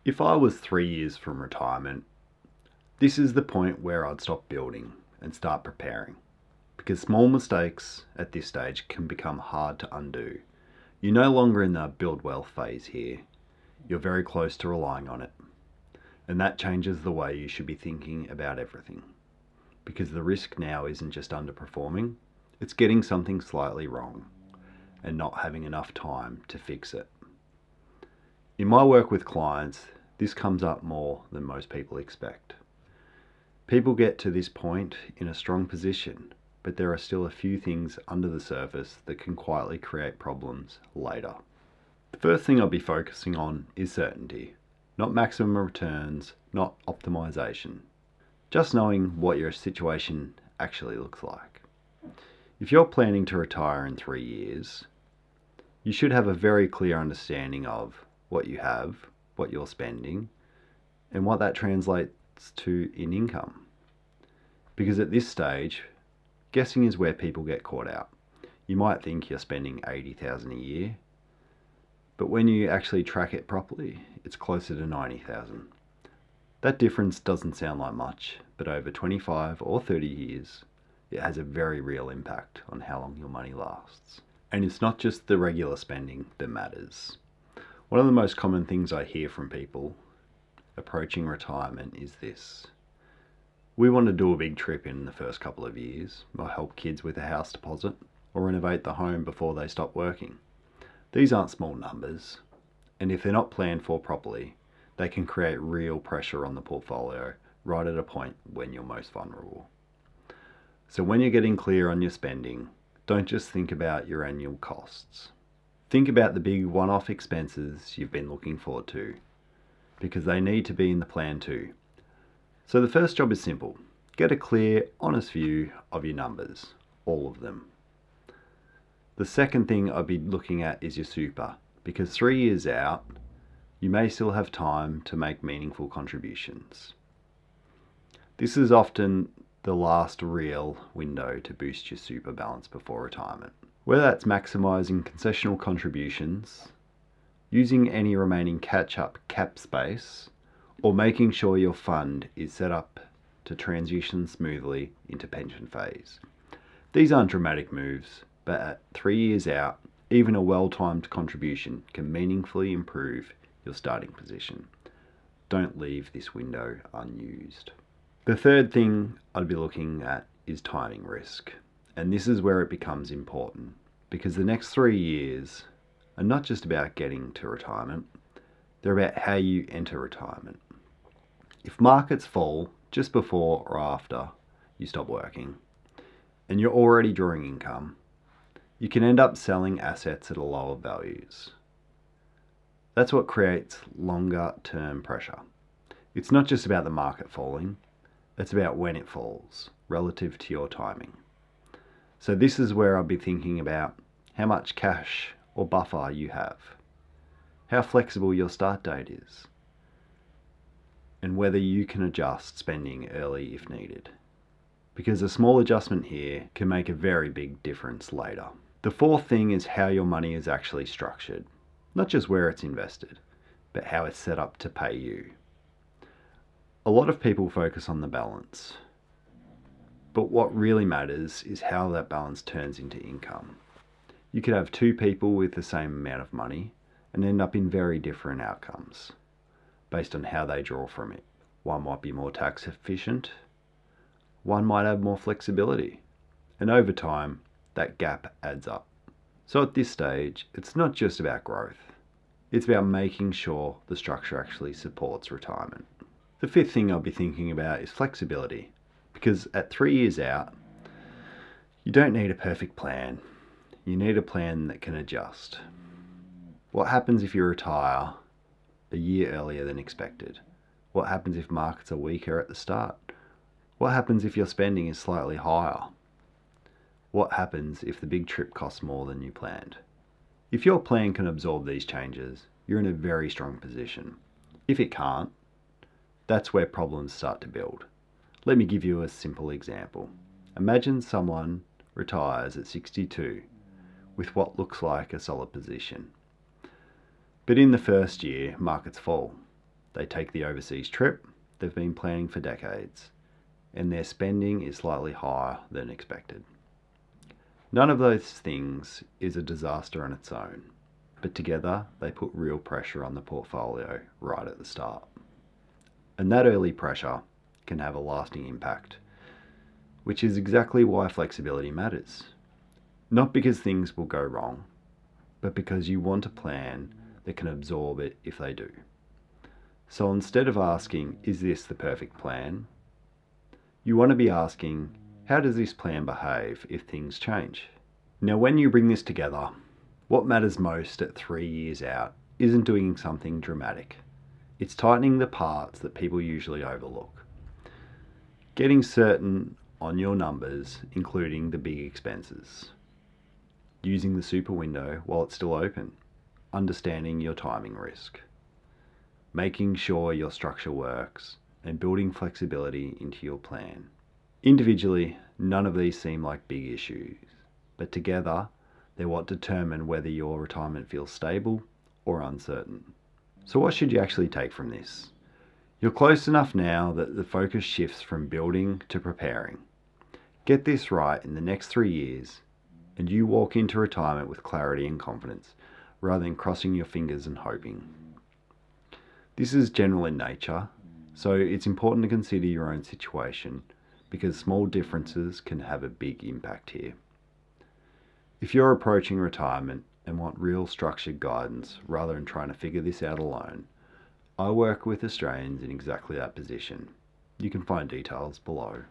If I was 3 years from retirement, this is the point where I'd stop building and start preparing. Because small mistakes at this stage can become hard to undo. You're no longer in the build wealth phase here. You're very close to relying on it. And that changes the way you should be thinking about everything. Because the risk now isn't just underperforming, it's getting something slightly wrong and not having enough time to fix it. In my work with clients, this comes up more than most people expect. People get to this point in a strong position, but there are still a few things under the surface that can quietly create problems later. The first thing I'll be focusing on is certainty, not maximum returns, not optimization. Just knowing what your situation actually looks like. If you're planning to retire in 3 years, you should have a very clear understanding of what you have, what you're spending, and what that translates to in income. Because at this stage, guessing is where people get caught out. You might think you're spending $80,000 a year, but when you actually track it properly, it's closer to $90,000. That difference doesn't sound like much, but over 25 or 30 years, it has a very real impact on how long your money lasts. And it's not just the regular spending that matters. One of the most common things I hear from people approaching retirement is this. We want to do a big trip in the first couple of years, or help kids with a house deposit, or renovate the home before they stop working. These aren't small numbers, and if they're not planned for properly, they can create real pressure on the portfolio right at a point when you're most vulnerable. So when you're getting clear on your spending, don't just think about your annual costs. Think about the big one-off expenses you've been looking forward to, because they need to be in the plan too. So the first job is simple. Get a clear, honest view of your numbers, all of them. The second thing I'd be looking at is your super, because 3 years out, you may still have time to make meaningful contributions. This is often the last real window to boost your super balance before retirement. Whether that's maximizing concessional contributions, using any remaining catch-up cap space, or making sure your fund is set up to transition smoothly into pension phase. These aren't dramatic moves, but at 3 years out, even a well-timed contribution can meaningfully improve your starting position. Don't leave this window unused. The third thing I'd be looking at is timing risk. And this is where it becomes important, because the next 3 years are not just about getting to retirement, they're about how you enter retirement. If markets fall just before or after you stop working, and you're already drawing income, you can end up selling assets at a lower values. That's what creates longer term pressure. It's not just about the market falling, it's about when it falls relative to your timing. So this is where I'll be thinking about how much cash or buffer you have, how flexible your start date is, and whether you can adjust spending early if needed. Because a small adjustment here can make a very big difference later. The fourth thing is how your money is actually structured. Not just where it's invested, but how it's set up to pay you. A lot of people focus on the balance, but what really matters is how that balance turns into income. You could have two people with the same amount of money and end up in very different outcomes based on how they draw from it. One might be more tax efficient, one might have more flexibility, and over time, that gap adds up. So at this stage, it's not just about growth. It's about making sure the structure actually supports retirement. The fifth thing I'll be thinking about is flexibility, because at 3 years out, you don't need a perfect plan. You need a plan that can adjust. What happens if you retire a year earlier than expected? What happens if markets are weaker at the start? What happens if your spending is slightly higher? What happens if the big trip costs more than you planned? If your plan can absorb these changes, you're in a very strong position. If it can't, that's where problems start to build. Let me give you a simple example. Imagine someone retires at 62 with what looks like a solid position. But in the first year, markets fall. They take the overseas trip they've been planning for decades, and their spending is slightly higher than expected. None of those things is a disaster on its own, but together they put real pressure on the portfolio right at the start. And that early pressure can have a lasting impact, which is exactly why flexibility matters. Not because things will go wrong, but because you want a plan that can absorb it if they do. So instead of asking, is this the perfect plan? You want to be asking, how does this plan behave if things change? Now, when you bring this together, what matters most at 3 years out isn't doing something dramatic. It's tightening the parts that people usually overlook. Getting certain on your numbers, including the big expenses. Using the super window while it's still open. Understanding your timing risk. Making sure your structure works and building flexibility into your plan. Individually, none of these seem like big issues, but together, they're what determine whether your retirement feels stable or uncertain. So what should you actually take from this? You're close enough now that the focus shifts from building to preparing. Get this right in the next 3 years, and you walk into retirement with clarity and confidence, rather than crossing your fingers and hoping. This is general in nature, so it's important to consider your own situation, because small differences can have a big impact here. If you're approaching retirement and want real structured guidance rather than trying to figure this out alone, I work with Australians in exactly that position. You can find details below.